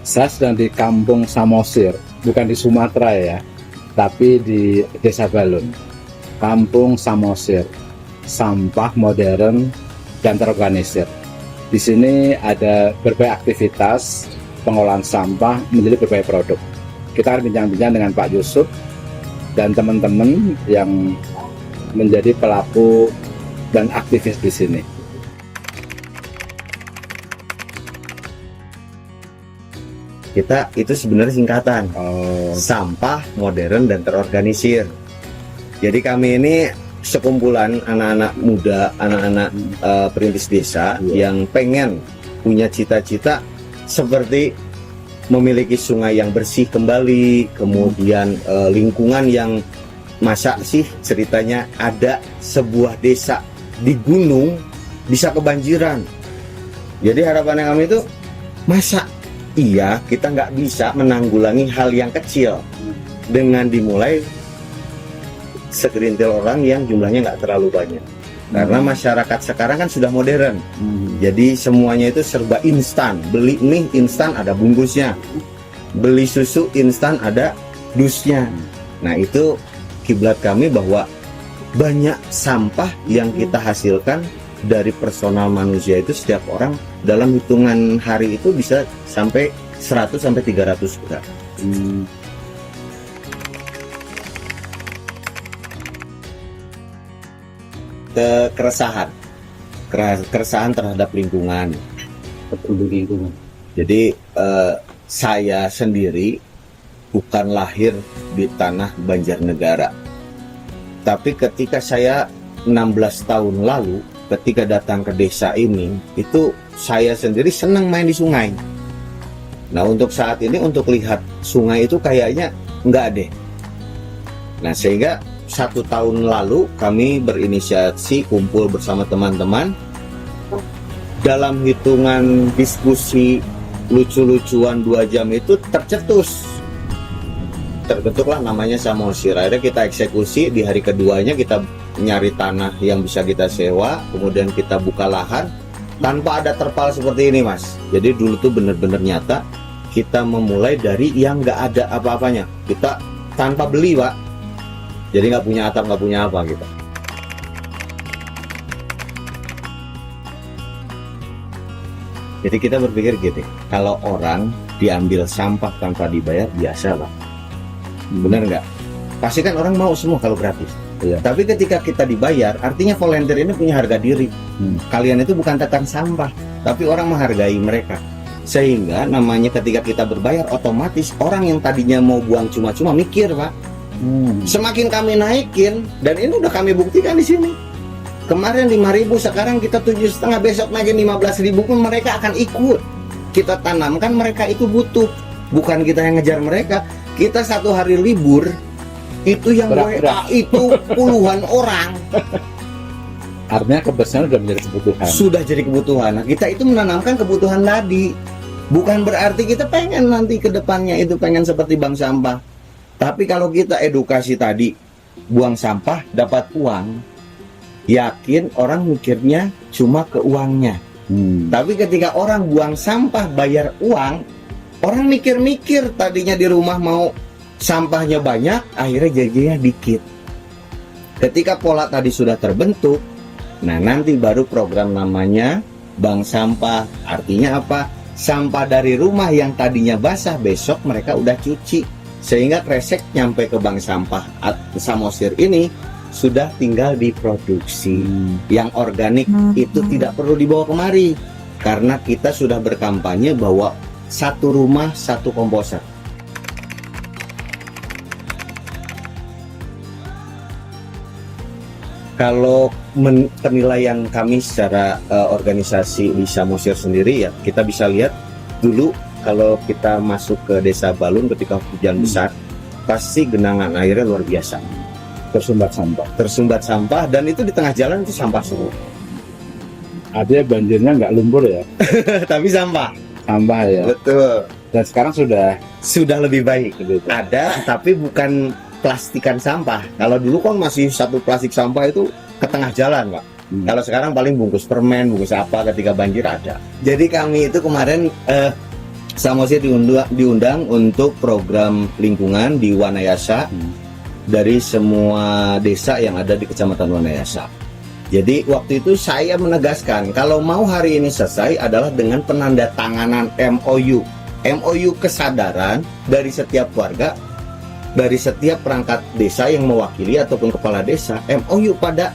Saya sedang di Kampung Samosir, bukan di Sumatera ya, tapi di Desa Balun. Kampung Samosir, sampah modern dan terorganisir. Di sini ada berbagai aktivitas pengolahan sampah menjadi berbagai produk. Kita akan bincang-bincang dengan Pak Yusuf dan teman-teman yang menjadi pelaku dan aktivis di sini. Kita itu sebenarnya singkatan sampah modern dan terorganisir. Jadi kami ini sekumpulan anak-anak muda, anak-anak perintis desa yang pengen punya cita-cita seperti memiliki sungai yang bersih kembali, kemudian lingkungan yang masa sih ceritanya ada sebuah desa di gunung bisa kebanjiran. Jadi harapannya kami itu masa iya kita nggak bisa menanggulangi hal yang kecil dengan dimulai segelintir orang yang jumlahnya nggak terlalu banyak. Karena masyarakat sekarang kan sudah modern, jadi semuanya itu serba instan. Beli mie instan ada bungkusnya, beli susu instan ada dusnya. Nah itu kiblat kami bahwa banyak sampah yang kita hasilkan dari personal manusia itu setiap orang dalam hitungan hari itu bisa sampai 100 sampai 300 gram. Keresahan terhadap lingkungan. Jadi saya sendiri bukan lahir di tanah Banjarnegara, tapi ketika saya 16 tahun lalu ketika datang ke desa ini, itu saya sendiri senang main di sungai. Nah untuk saat ini untuk lihat sungai itu kayaknya enggak deh. Nah sehingga 1 tahun lalu kami berinisiasi kumpul bersama teman-teman. Dalam hitungan diskusi lucu-lucuan 2 jam itu terbentuklah namanya Samosir. Akhirnya kita eksekusi di hari keduanya, kita nyari tanah yang bisa kita sewa, kemudian kita buka lahan tanpa ada terpal seperti ini mas. Jadi dulu tuh bener-bener nyata kita memulai dari yang nggak ada apa-apanya, kita tanpa beli pak, jadi nggak punya atap, nggak punya apa gitu. Jadi kita berpikir gini, kalau orang diambil sampah tanpa dibayar biasa lah, bener nggak? Pasti kan orang mau semua kalau gratis. Iya. Tapi ketika kita dibayar, artinya volunteer ini punya harga diri. Kalian itu bukan tentang sampah, tapi orang menghargai mereka. Sehingga namanya ketika kita berbayar, otomatis orang yang tadinya mau buang cuma-cuma mikir, Pak. Semakin kami naikin, dan ini udah kami buktikan di sini. Kemarin 5.000, sekarang kita 7,5, besok naikin 15.000 pun mereka akan ikut. Kita tanamkan mereka itu butuh, bukan kita yang ngejar mereka. Kita 1 hari libur itu yang WA itu puluhan orang. Artinya kebersihan sudah menjadi kebutuhan. Sudah jadi kebutuhan. Nah, kita itu menanamkan kebutuhan tadi. Bukan berarti kita pengen nanti ke depannya itu pengen seperti bank sampah. Tapi kalau kita edukasi tadi, buang sampah dapat uang, yakin orang mikirnya cuma ke uangnya. Tapi ketika orang buang sampah bayar uang, orang mikir-mikir tadinya di rumah mau sampahnya banyak, akhirnya jadinya dikit. Ketika pola tadi sudah terbentuk, nah nanti baru program namanya bank sampah. Artinya apa? Sampah dari rumah yang tadinya basah, besok mereka udah cuci. Sehingga kresek nyampe ke bank sampah Samosir ini sudah tinggal diproduksi. Yang organik itu tidak perlu dibawa kemari. Karena kita sudah berkampanye bahwa 1 rumah 1 komposer. Kalau penilaian kami secara organisasi di Samosir sendiri ya, kita bisa lihat dulu kalau kita masuk ke Desa Balun ketika hujan besar, pasti genangan airnya luar biasa. Tersumbat sampah dan itu di tengah jalan itu sampah semua. Artinya banjirnya nggak lumpur ya, Tapi sampah ya. betul. Dan sekarang Sudah lebih baik. Ada, tapi bukan plastikan sampah. Kalau dulu kan masih 1 plastik sampah itu ke tengah jalan, Pak. Kalau sekarang paling bungkus permen, bungkus apa ketika banjir ada. Jadi kami itu kemarin Samosir diundang untuk program lingkungan di Wanayasa dari semua desa yang ada di Kecamatan Wanayasa. Jadi waktu itu saya menegaskan kalau mau hari ini selesai adalah dengan penandatanganan MOU. MOU kesadaran dari setiap warga, dari setiap perangkat desa yang mewakili ataupun kepala desa, MOU pada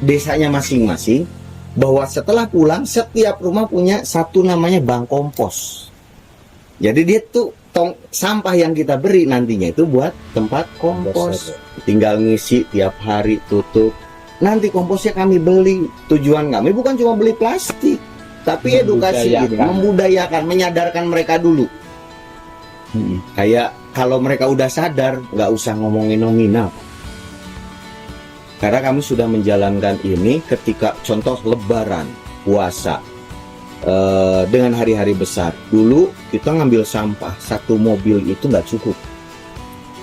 desanya masing-masing, bahwa setelah pulang setiap rumah punya satu namanya bank kompos. Jadi dia tuh sampah yang kita beri nantinya itu buat tempat kompos. Tinggal ngisi tiap hari, tutup. Nanti komposnya kami beli. Tujuan kami bukan cuma beli plastik, tapi edukasi ini, membudayakan, menyadarkan mereka dulu. Kayak kalau mereka udah sadar, nggak usah ngomongin nominal. Karena kami sudah menjalankan ini ketika contoh Lebaran, puasa, dengan hari-hari besar. Dulu kita ngambil sampah, satu mobil itu nggak cukup,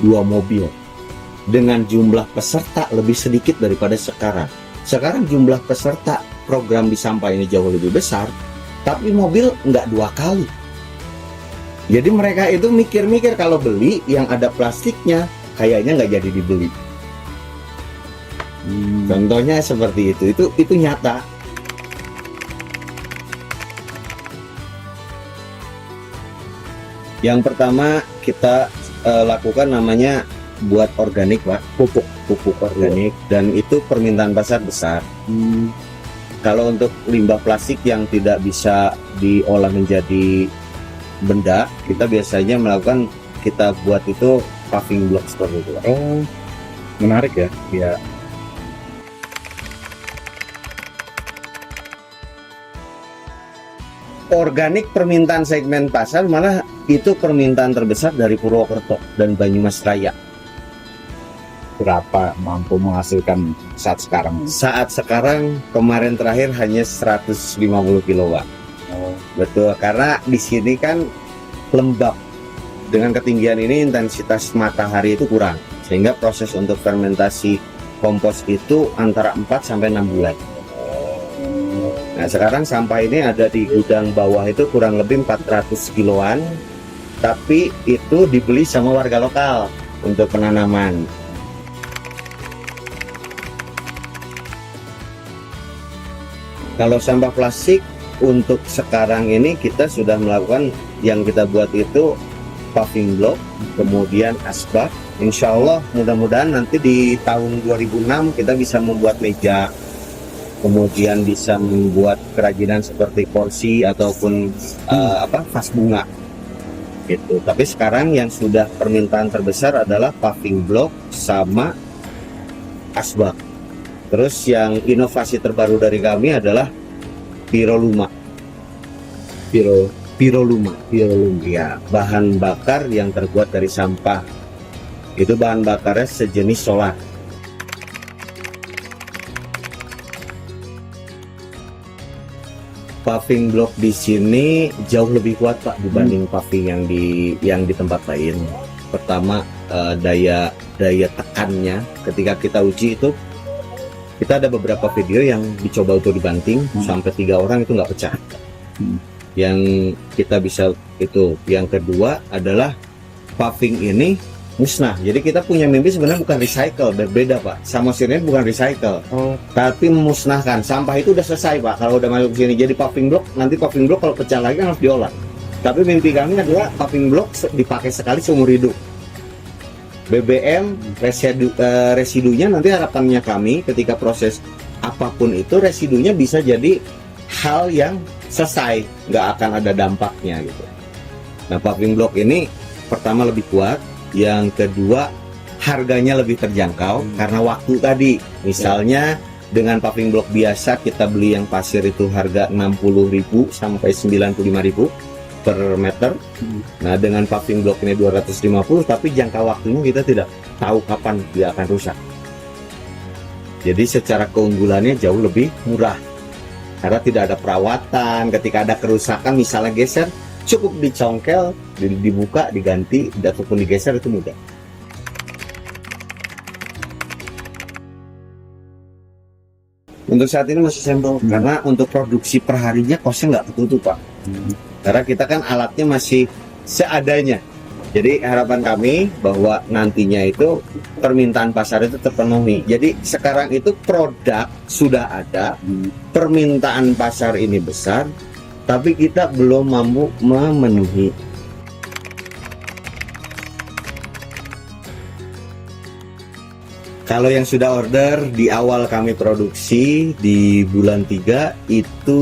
2 mobil. Dengan jumlah peserta lebih sedikit daripada sekarang. Sekarang jumlah peserta program di sampah ini jauh lebih besar, tapi mobil nggak 2 kali. Jadi mereka itu mikir-mikir kalau beli yang ada plastiknya, kayaknya nggak jadi dibeli. Contohnya seperti itu nyata. Yang pertama kita lakukan namanya buat organik, Pak, pupuk organik, dan itu permintaan pasar besar. Kalau untuk limbah plastik yang tidak bisa diolah menjadi benda, kita biasanya melakukan, kita buat itu paving block seperti itu, Pak. Oh, menarik ya. Ya. Organik permintaan segmen pasar malah itu permintaan terbesar dari Purwokerto dan Banyumas Raya. Berapa mampu menghasilkan saat sekarang? Saat sekarang kemarin terakhir hanya 150 kilowatt. Oh, Betul, karena di sini kan lembab. Dengan ketinggian ini intensitas matahari itu kurang, sehingga proses untuk fermentasi kompos itu antara 4 sampai 6 bulan. Nah, sekarang sampah ini ada di gudang bawah itu kurang lebih 400 kiloan, tapi itu dibeli sama warga lokal untuk penanaman. Kalau sampah plastik untuk sekarang ini kita sudah melakukan, yang kita buat itu paving block, kemudian asbak. Insya Allah mudah-mudahan nanti di tahun 2006 kita bisa membuat meja, kemudian bisa membuat kerajinan seperti kursi ataupun vas bunga gitu. Tapi sekarang yang sudah permintaan terbesar adalah paving block sama asbak. Terus yang inovasi terbaru dari kami adalah piroluma. Piroluma ya, bahan bakar yang terbuat dari sampah. Itu bahan bakarnya sejenis solar. Paving block di sini jauh lebih kuat, Pak, dibanding paving yang di tempat lain. Pertama, daya tekannya ketika kita uji itu, kita ada beberapa video yang dicoba untuk dibanting sampai 3 orang itu nggak pecah. Yang kita bisa itu. Yang kedua adalah paving ini musnah. Jadi kita punya mimpi sebenarnya bukan recycle, berbeda, Pak. Samosirnya bukan recycle, tapi memusnahkan. Sampah itu udah selesai, Pak, kalau udah masuk sini. Jadi paving block, nanti paving block kalau pecah lagi kan harus diolah. Tapi mimpi kami adalah paving block dipakai sekali seumur hidup. BBM residunya nanti harapannya kami ketika proses apapun itu residunya bisa jadi hal yang selesai, nggak akan ada dampaknya gitu. Nah, paving block ini pertama lebih kuat, yang kedua harganya lebih terjangkau karena waktu tadi. Misalnya dengan paving block biasa kita beli yang pasir itu harga 60.000 sampai 95.000 per meter. Nah, dengan paving block ini 250, tapi jangka waktunya kita tidak tahu kapan dia akan rusak. Jadi secara keunggulannya jauh lebih murah karena tidak ada perawatan. Ketika ada kerusakan misalnya geser, cukup dicongkel, dibuka, diganti, ataupun digeser, itu mudah. Untuk saat ini masih sampel karena untuk produksi perharinya kosnya nggak ketutup, Pak. karena kita kan alatnya masih seadanya. Jadi harapan kami bahwa nantinya itu permintaan pasar itu terpenuhi. Jadi sekarang itu produk sudah ada, permintaan pasar ini besar, tapi kita belum mampu memenuhi. Kalau yang sudah order di awal kami produksi di bulan 3 itu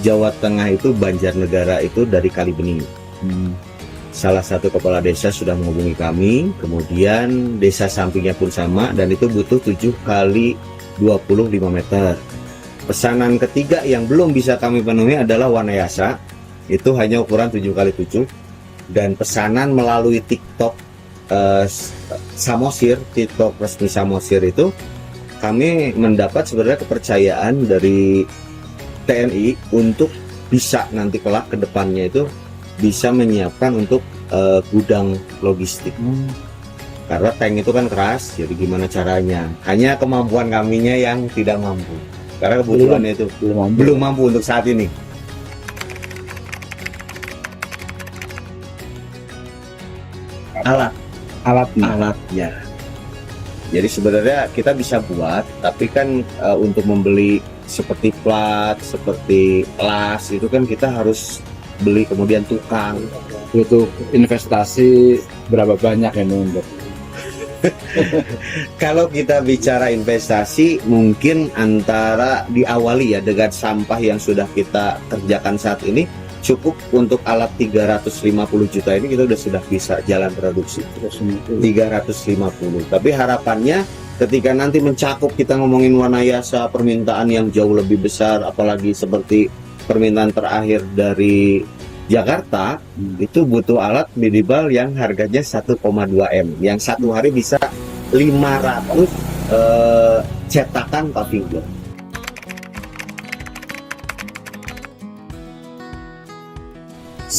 Jawa Tengah itu Banjarnegara itu dari Kalibening. Salah satu kepala desa sudah menghubungi kami, kemudian desa sampingnya pun sama, dan itu butuh 7 kali 25 meter. Pesanan ketiga yang belum bisa kami penuhi adalah Wanayasa, itu hanya ukuran 7 kali 7, dan pesanan melalui TikTok Samosir, TikTok resmi Samosir itu kami mendapat sebenarnya kepercayaan dari TNI untuk bisa nanti kelak ke depannya itu bisa menyiapkan untuk gudang logistik. Karena tank itu kan keras, jadi gimana caranya? Hanya kemampuan kaminya yang tidak mampu. Karena kebutuhannya itu belum mampu untuk saat ini. Alatnya. Jadi sebenarnya kita bisa buat, tapi kan untuk membeli seperti plat, seperti las itu kan kita harus beli, kemudian tukang. Butuh investasi berapa banyak ini untuk? Kalau kita bicara investasi, mungkin antara diawali ya dengan sampah yang sudah kita kerjakan saat ini, cukup untuk alat 350 juta ini kita sudah bisa jalan produksi 350. Tapi harapannya ketika nanti mencakup, kita ngomongin Wanayasa, permintaan yang jauh lebih besar, apalagi seperti permintaan terakhir dari Jakarta, itu butuh alat minimal yang harganya 1,2 M, yang satu hari bisa 500 cetakan paving block.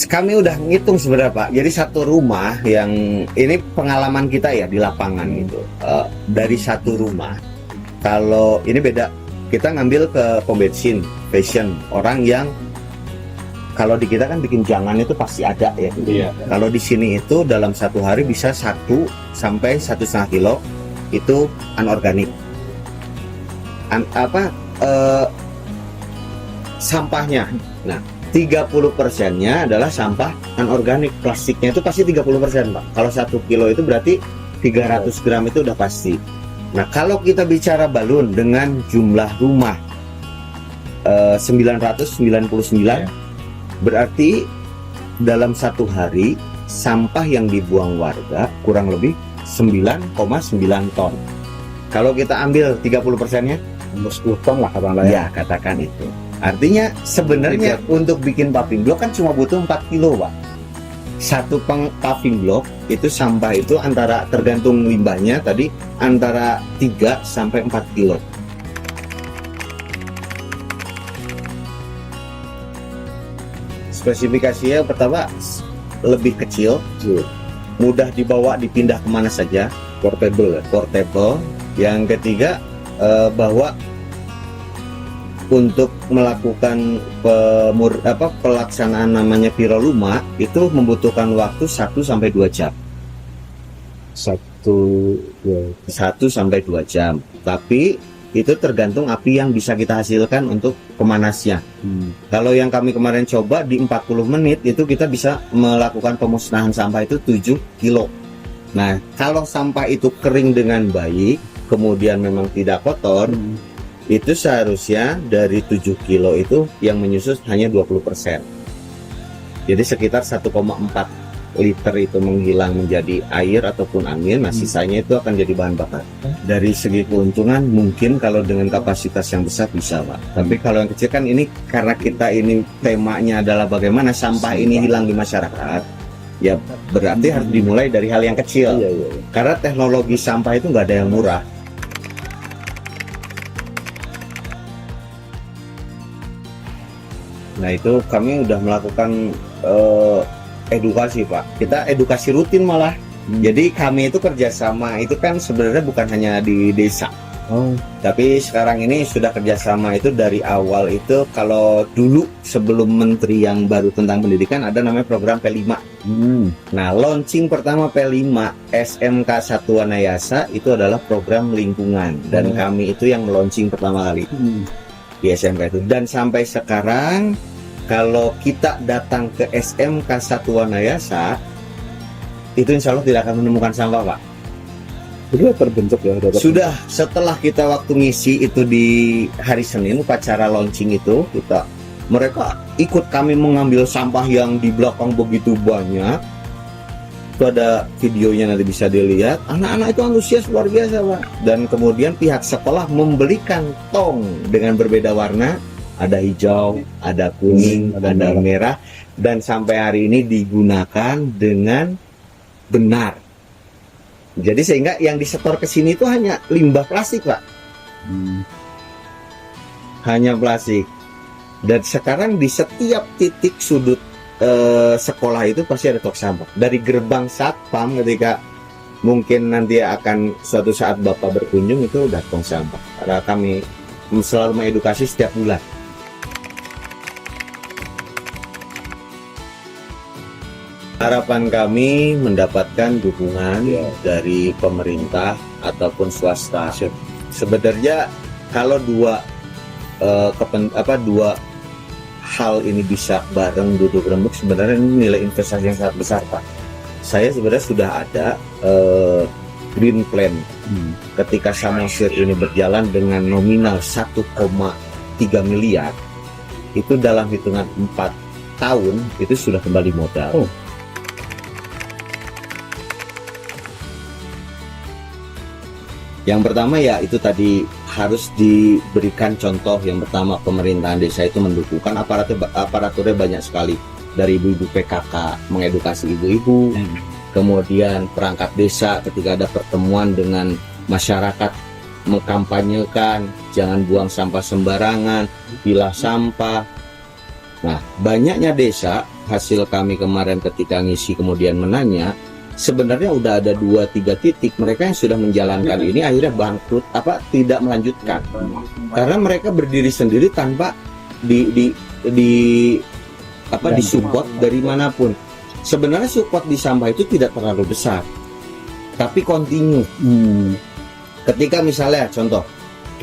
Kami udah ngitung sebenarnya Pak, jadi satu rumah yang ini pengalaman kita ya di lapangan gitu, dari satu rumah, kalau ini beda, kita ngambil ke pom bensin, fashion, orang yang kalau di kita kan bikin jangan itu pasti ada ya. Iya. Kalau di sini itu dalam satu hari bisa 1 sampai 1,5 kilo itu anorganik. Sampahnya. Nah, 30%-nya adalah sampah anorganik. Plastiknya itu pasti 30%, Pak. Kalau 1 kilo itu berarti 300 gram itu udah pasti. Nah, kalau kita bicara balun dengan jumlah rumah 999, berarti dalam satu hari sampah yang dibuang warga kurang lebih 9,9 ton. Kalau kita ambil 30%-nya, 10 ton lah katakanlah ya katakan itu. Artinya sebenarnya untuk bikin paving block kan cuma butuh 4 kilo Pak. Satu paving block itu sampah itu antara, tergantung limbahnya tadi, antara 3 sampai 4 kilo. Spesifikasinya pertama lebih kecil, mudah dibawa, dipindah kemana saja, portable. Yang ketiga bahwa untuk melakukan pelaksanaan namanya piroluma itu membutuhkan waktu 1 sampai 2 jam. 1 sampai 2 jam. Tapi itu tergantung api yang bisa kita hasilkan untuk pemanasnya. Kalau yang kami kemarin coba di 40 menit itu kita bisa melakukan pemusnahan sampah itu 7 kilo. Nah, kalau sampah itu kering dengan baik, kemudian memang tidak kotor, itu seharusnya dari 7 kilo itu yang menyusut hanya 20%. Jadi sekitar 1,4 liter itu menghilang menjadi air ataupun angin, nah sisanya itu akan jadi bahan bakar. Dari segi keuntungan mungkin kalau dengan kapasitas yang besar bisa Pak, tapi kalau yang kecil kan ini karena kita ini temanya adalah bagaimana sampah ini hilang di masyarakat, ya berarti harus dimulai dari hal yang kecil. Karena teknologi sampah itu nggak ada yang murah. Nah itu kami udah melakukan edukasi Pak, kita edukasi rutin malah. Jadi kami itu kerjasama itu kan sebenarnya bukan hanya di desa, Oh, Tapi sekarang ini sudah kerjasama itu dari awal itu. Kalau dulu sebelum menteri yang baru tentang pendidikan ada namanya program P5. Nah, launching pertama P5 SMK Satuan Ayasa itu adalah program lingkungan, dan kami itu yang launching pertama kali di SMK itu. Dan sampai sekarang kalau kita datang ke SMK Satuan Ayasa itu insya Allah tidak akan menemukan sampah, Pak. sudah terbentuk ya, Sudah, setelah kita waktu ngisi itu di hari Senin upacara launching itu, mereka ikut kami mengambil sampah yang di belakang begitu banyak. Itu ada videonya, nanti bisa dilihat. Anak-anak itu antusias luar biasa, Pak. Dan kemudian pihak sekolah membelikan tong dengan berbeda warna, ada hijau, ada kuning, ada merah, dan sampai hari ini digunakan dengan benar. Jadi sehingga yang disetor ke sini itu hanya limbah plastik, Pak. Hanya plastik. Dan sekarang di setiap titik sudut sekolah itu pasti ada tong sampah. Dari gerbang satpam ketika mungkin nanti akan suatu saat Bapak berkunjung itu udah tong sampah. Karena kami selalu mengedukasi setiap bulan. Harapan kami mendapatkan dukungan dari pemerintah ataupun swasta. Sebenarnya kalau dua hal ini bisa bareng duduk rembuk, sebenarnya ini nilai investasi yang sangat besar, Pak. Saya sebenarnya sudah ada green plan ketika Samosir ini berjalan dengan nominal 1,3 miliar, itu dalam hitungan 4 tahun itu sudah kembali modal. Yang pertama ya itu tadi harus diberikan contoh. Yang pertama, pemerintahan desa itu mendukung, aparaturnya banyak sekali, dari ibu-ibu PKK mengedukasi ibu-ibu, kemudian perangkat desa ketika ada pertemuan dengan masyarakat mengkampanyekan jangan buang sampah sembarangan, pilah sampah. Nah, banyaknya desa, hasil kami kemarin ketika ngisi kemudian menanya, sebenarnya udah ada 2-3 titik mereka yang sudah menjalankan ini akhirnya bangkrut, tidak melanjutkan karena mereka berdiri sendiri tanpa disupport dari manapun. Sebenarnya support di sampah itu tidak terlalu besar, tapi kontinu. Ketika misalnya contoh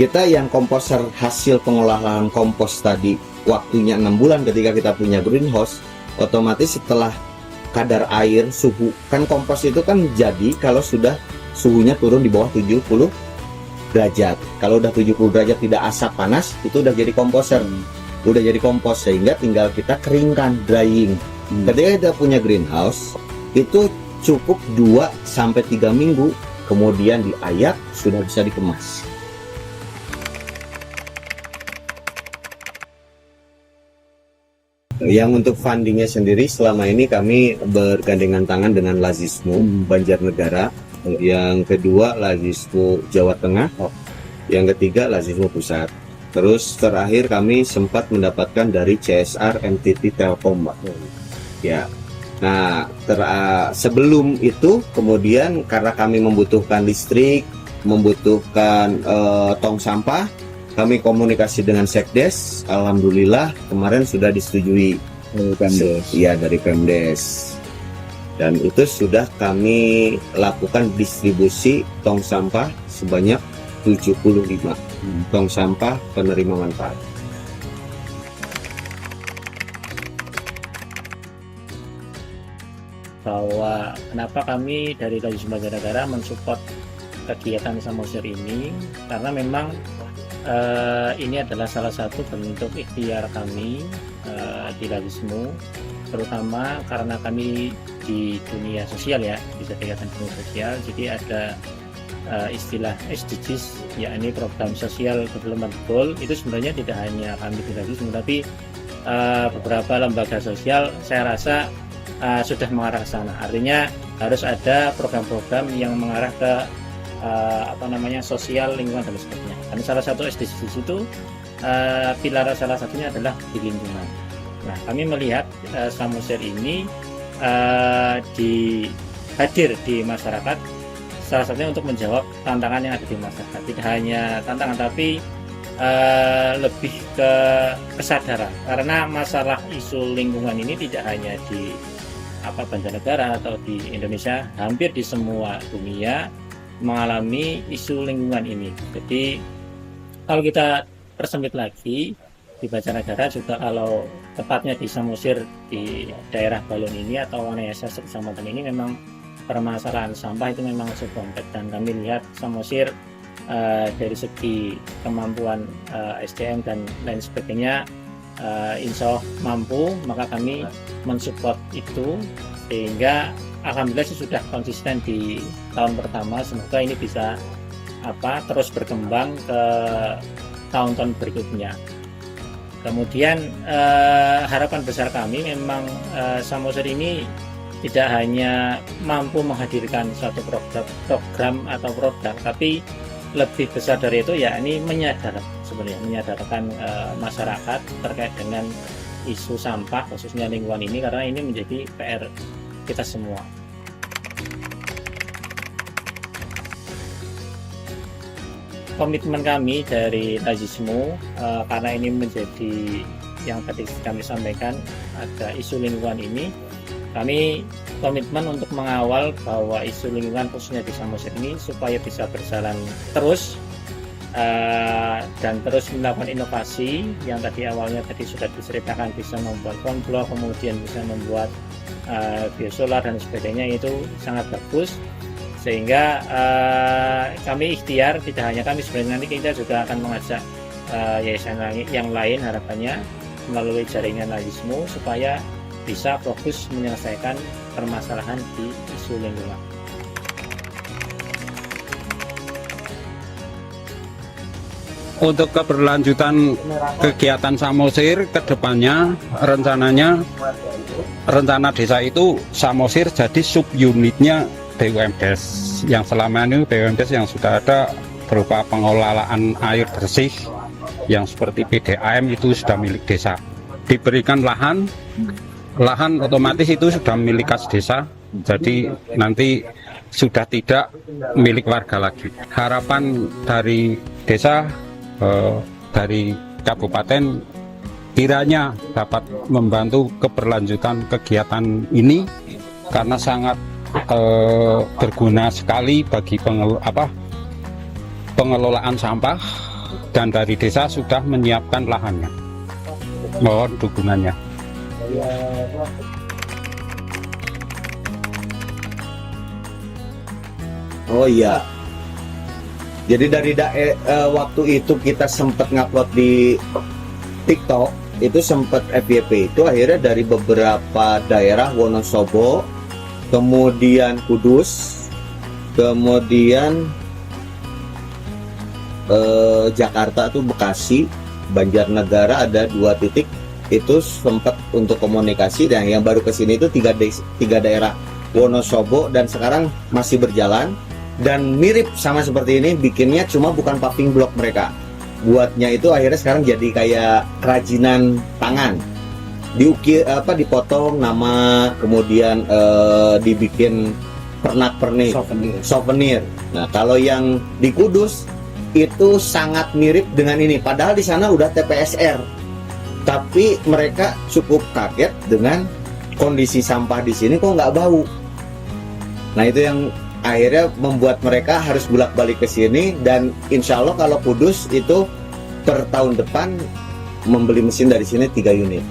kita yang komposer hasil pengolahan kompos tadi waktunya 6 bulan, ketika kita punya greenhouse, otomatis setelah kadar air, suhu, kan kompos itu kan jadi kalau sudah suhunya turun di bawah 70 derajat. Kalau udah 70 derajat tidak asap panas, itu udah jadi komposer. Udah jadi kompos, sehingga tinggal kita keringkan, drying. Ketika kita punya greenhouse, itu cukup 2-3 minggu, kemudian diayak, sudah bisa dikemas. Yang untuk fundingnya sendiri selama ini kami bergandengan tangan dengan Lazismu Banjarnegara, yang kedua Lazismu Jawa Tengah, yang ketiga Lazismu Pusat. Terus terakhir kami sempat mendapatkan dari CSR NTT Telkom, Pak. Ya. Nah, sebelum itu kemudian karena kami membutuhkan listrik, membutuhkan tong sampah, kami komunikasi dengan Sekdes. Alhamdulillah kemarin sudah disetujui dari Pemdes, dan itu sudah kami lakukan distribusi tong sampah sebanyak 75 tong sampah penerima manfaat. Bahwa kenapa kami dari Lazismu Banjarnegara mensupport kegiatan Samosir ini, karena memang ini adalah salah satu bentuk ikhtiar kami di Lazismu, terutama karena kami di dunia sosial ya, bisa dikatakan dunia sosial. Jadi ada istilah SDGs, yakni program sosial development goal. Itu sebenarnya tidak hanya kami di Lazismu, tapi beberapa lembaga sosial saya rasa sudah mengarah ke sana. Artinya harus ada program-program yang mengarah ke sosial, lingkungan dan sebagainya. Dan salah satu SDGs itu pilar salah satunya adalah di lingkungan. Nah, kami melihat Samosir ini hadir di masyarakat salah satunya untuk menjawab tantangan yang ada di masyarakat. Tidak hanya tantangan, tapi lebih ke kesadaran, karena masalah isu lingkungan ini tidak hanya di Banjarnegara atau di Indonesia, hampir di semua dunia mengalami isu lingkungan ini. Jadi kalau kita persempit lagi, di Banjarnegara juga, kalau tepatnya di Samosir di daerah Balon ini atau Wanayasa Kecamatan ini, memang permasalahan sampah itu memang cukup kompleks, dan kami lihat Samosir dari segi kemampuan SDM dan lain sebagainya insya Allah mampu, maka kami mensupport itu, sehingga alhamdulillah sudah konsisten di tahun pertama. Semoga ini bisa terus berkembang ke tahun-tahun berikutnya. Kemudian harapan besar kami memang Samosir ini tidak hanya mampu menghadirkan suatu program atau produk, tapi lebih besar dari itu ya ini menyadarkan masyarakat terkait dengan isu sampah, khususnya lingkungan ini, karena ini menjadi PR kita semua. Komitmen kami dari Tajismu, karena ini menjadi yang tadi kami sampaikan, ada isu lingkungan ini, kami komitmen untuk mengawal bahwa isu lingkungan khususnya di Samosir ini supaya bisa berjalan terus dan terus melakukan inovasi yang awalnya sudah diceritakan, bisa membuat konblok, kemudian bisa membuat biosolar dan sebagainya, itu sangat bagus. Sehingga kami ikhtiar, tidak hanya kami, sebenarnya nanti kita juga akan mengajak yayasan yang lain, harapannya melalui jaringan Tajismu, supaya bisa fokus menyelesaikan permasalahan di isu lingkungan. Untuk keberlanjutan kegiatan Samosir ke depannya, rencana desa itu Samosir jadi subunitnya BUMDes, yang selama ini BUMDes yang sudah ada berupa pengelolaan air bersih yang seperti PDAM itu sudah milik desa. Diberikan lahan otomatis itu sudah milik kas desa, jadi nanti sudah tidak milik warga lagi. Harapan dari desa, dari kabupaten, kiranya dapat membantu keberlanjutan kegiatan ini, karena sangat berguna sekali bagi pengelolaan sampah, dan dari desa sudah menyiapkan lahannya. Mohon dukungannya. Oh iya, jadi dari waktu itu kita sempat ngupload di TikTok, itu sempat FYP itu akhirnya dari beberapa daerah, Wonosobo, kemudian Kudus, kemudian Jakarta tuh Bekasi, Banjarnegara ada 2 titik itu sempat untuk komunikasi, dan yang baru kesini itu 3 daerah, Wonosobo, dan sekarang masih berjalan. Dan mirip sama seperti ini, bikinnya cuma bukan paving block mereka, buatnya itu akhirnya sekarang jadi kayak kerajinan tangan, diukir dipotong nama, kemudian dibikin pernak-pernik souvenir. Nah, kalau yang di Kudus itu sangat mirip dengan ini, padahal di sana udah TPSR, tapi mereka cukup kaget dengan kondisi sampah di sini kok nggak bau. Nah, itu yang akhirnya membuat mereka harus bolak-balik ke sini, dan insya Allah kalau Kudus itu per tahun depan membeli mesin dari sini 3 unit.